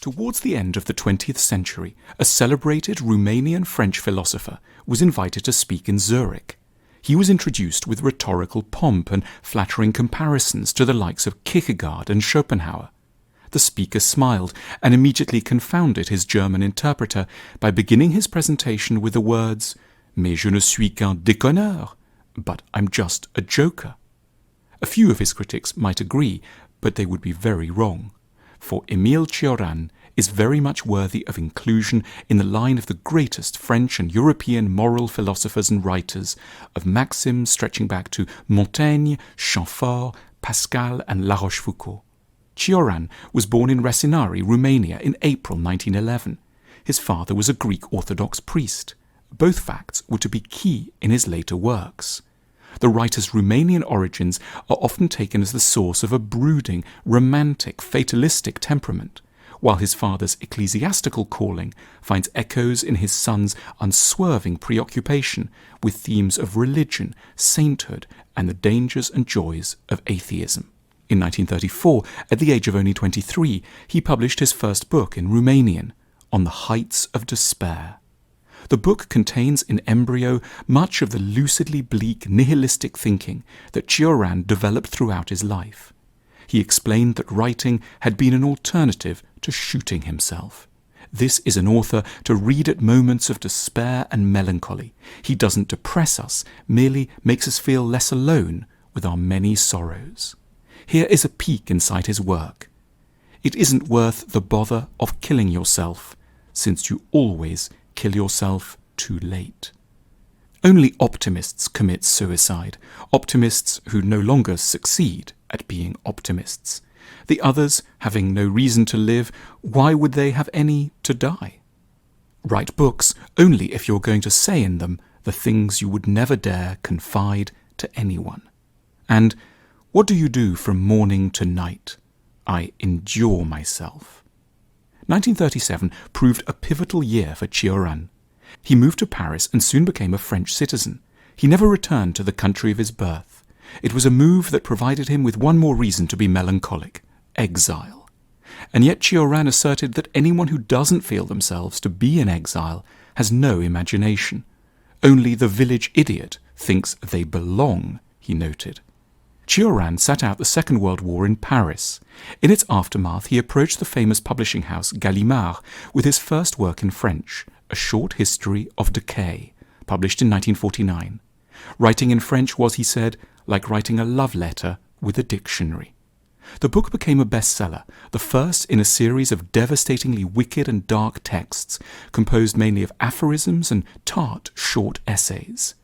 Towards the end of the 20th century, a celebrated Romanian-French philosopher was invited to speak in Zurich. He was introduced with rhetorical pomp and flattering comparisons to the likes of Kierkegaard and Schopenhauer. The speaker smiled and immediately confounded his German interpreter by beginning his presentation with the words, "Mais je ne suis qu'un déconneur," but I'm just a joker. A few of his critics might agree, but they would be very wrong. For Émile Cioran is very much worthy of inclusion in the line of the greatest French and European moral philosophers and writers, of maxims stretching back to Montaigne, Chamfort, Pascal and La Rochefoucauld. Cioran was born in Resinari, Romania in April 1911. His father was a Greek Orthodox priest. Both facts were to be key in his later works. The writer's Romanian origins are often taken as the source of a brooding, romantic, fatalistic temperament, while his father's ecclesiastical calling finds echoes in his son's unswerving preoccupation with themes of religion, sainthood, and the dangers and joys of atheism. In 1934, at the age of only 23, he published his first book in Romanian, On the Heights of Despair. The book contains in embryo much of the lucidly bleak nihilistic thinking that Cioran developed throughout his life. He explained that writing had been an alternative to shooting himself. This is an author to read at moments of despair and melancholy. He doesn't depress us, merely makes us feel less alone with our many sorrows. Here is a peek inside his work. It isn't worth the bother of killing yourself, since you always kill yourself too late. Only optimists commit suicide, optimists who no longer succeed at being optimists. The others, having no reason to live, why would they have any to die? Write books only if you're going to say in them the things you would never dare confide to anyone. And what do you do from morning to night? I endure myself. 1937 proved a pivotal year for Cioran. He moved to Paris and soon became a French citizen. He never returned to the country of his birth. It was a move that provided him with one more reason to be melancholic: exile. And yet Cioran asserted that anyone who doesn't feel themselves to be in exile has no imagination. Only the village idiot thinks they belong, he noted. Cioran sat out the Second World War in Paris. In its aftermath, he approached the famous publishing house Gallimard with his first work in French, A Short History of Decay, published in 1949. Writing in French was, he said, like writing a love letter with a dictionary. The book became a bestseller, the first in a series of devastatingly wicked and dark texts, composed mainly of aphorisms and tart, short essays.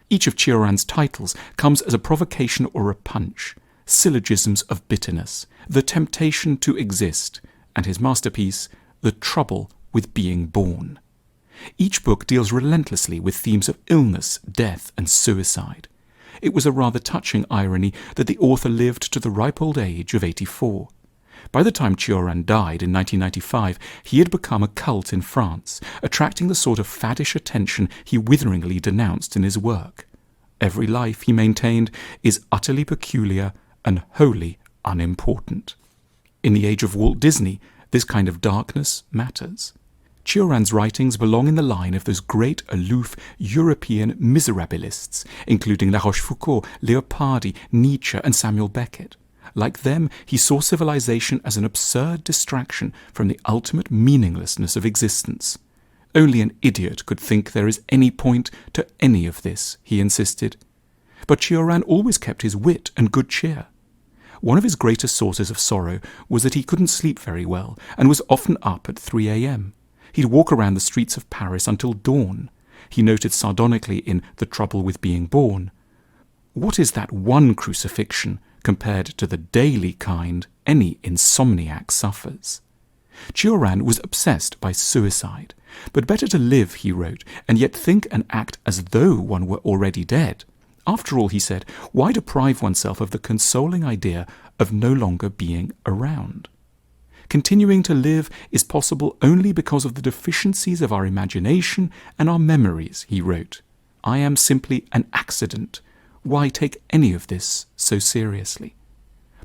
Each of Cioran's titles comes as a provocation or a punch, syllogisms of bitterness, the temptation to exist, and his masterpiece, the trouble with being born. Each book deals relentlessly with themes of illness, death, and suicide. It was a rather touching irony that the author lived to the ripe old age of 84. By the time Cioran died in 1995, he had become a cult in France, attracting the sort of faddish attention he witheringly denounced in his work. Every life, he maintained, is utterly peculiar and wholly unimportant. In the age of Walt Disney, this kind of darkness matters. Cioran's writings belong in the line of those great, aloof, European miserabilists, including La Rochefoucauld, Leopardi, Nietzsche and Samuel Beckett. Like them, he saw civilization as an absurd distraction from the ultimate meaninglessness of existence. Only an idiot could think there is any point to any of this, he insisted. But Cioran always kept his wit and good cheer. One of his greatest sources of sorrow was that he couldn't sleep very well and was often up at 3 a.m. He'd walk around the streets of Paris until dawn. He noted sardonically in The Trouble with Being Born, "What is that one crucifixion compared to the daily kind any insomniac suffers?" Cioran was obsessed by suicide. But better to live, he wrote, and yet think and act as though one were already dead. After all, he said, why deprive oneself of the consoling idea of no longer being around? Continuing to live is possible only because of the deficiencies of our imagination and our memories, he wrote. I am simply an accident. Why take any of this so seriously?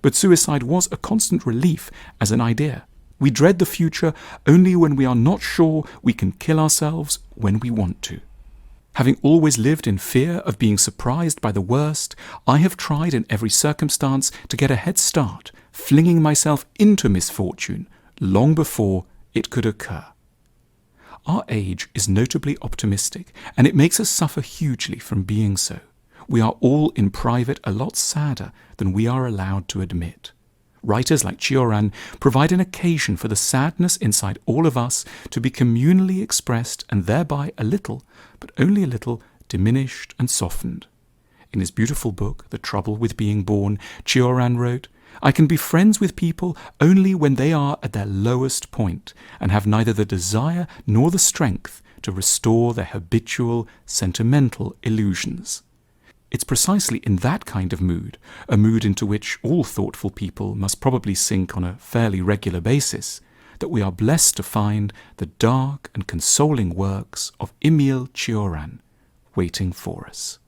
But suicide was a constant relief as an idea. We dread the future only when we are not sure we can kill ourselves when we want to. Having always lived in fear of being surprised by the worst, I have tried in every circumstance to get a head start, flinging myself into misfortune long before it could occur. Our age is notably optimistic, and it makes us suffer hugely from being so. We are all in private a lot sadder than we are allowed to admit. Writers like Sيوران provide an occasion for the sadness inside all of us to be communally expressed and thereby a little, but only a little, diminished and softened. In his beautiful book, The Trouble with Being Born, Sيوران wrote, "I can be friends with people only when they are at their lowest point and have neither the desire nor the strength to restore their habitual, sentimental illusions." It's precisely in that kind of mood, a mood into which all thoughtful people must probably sink on a fairly regular basis, that we are blessed to find the dark and consoling works of Émile Sيورán waiting for us.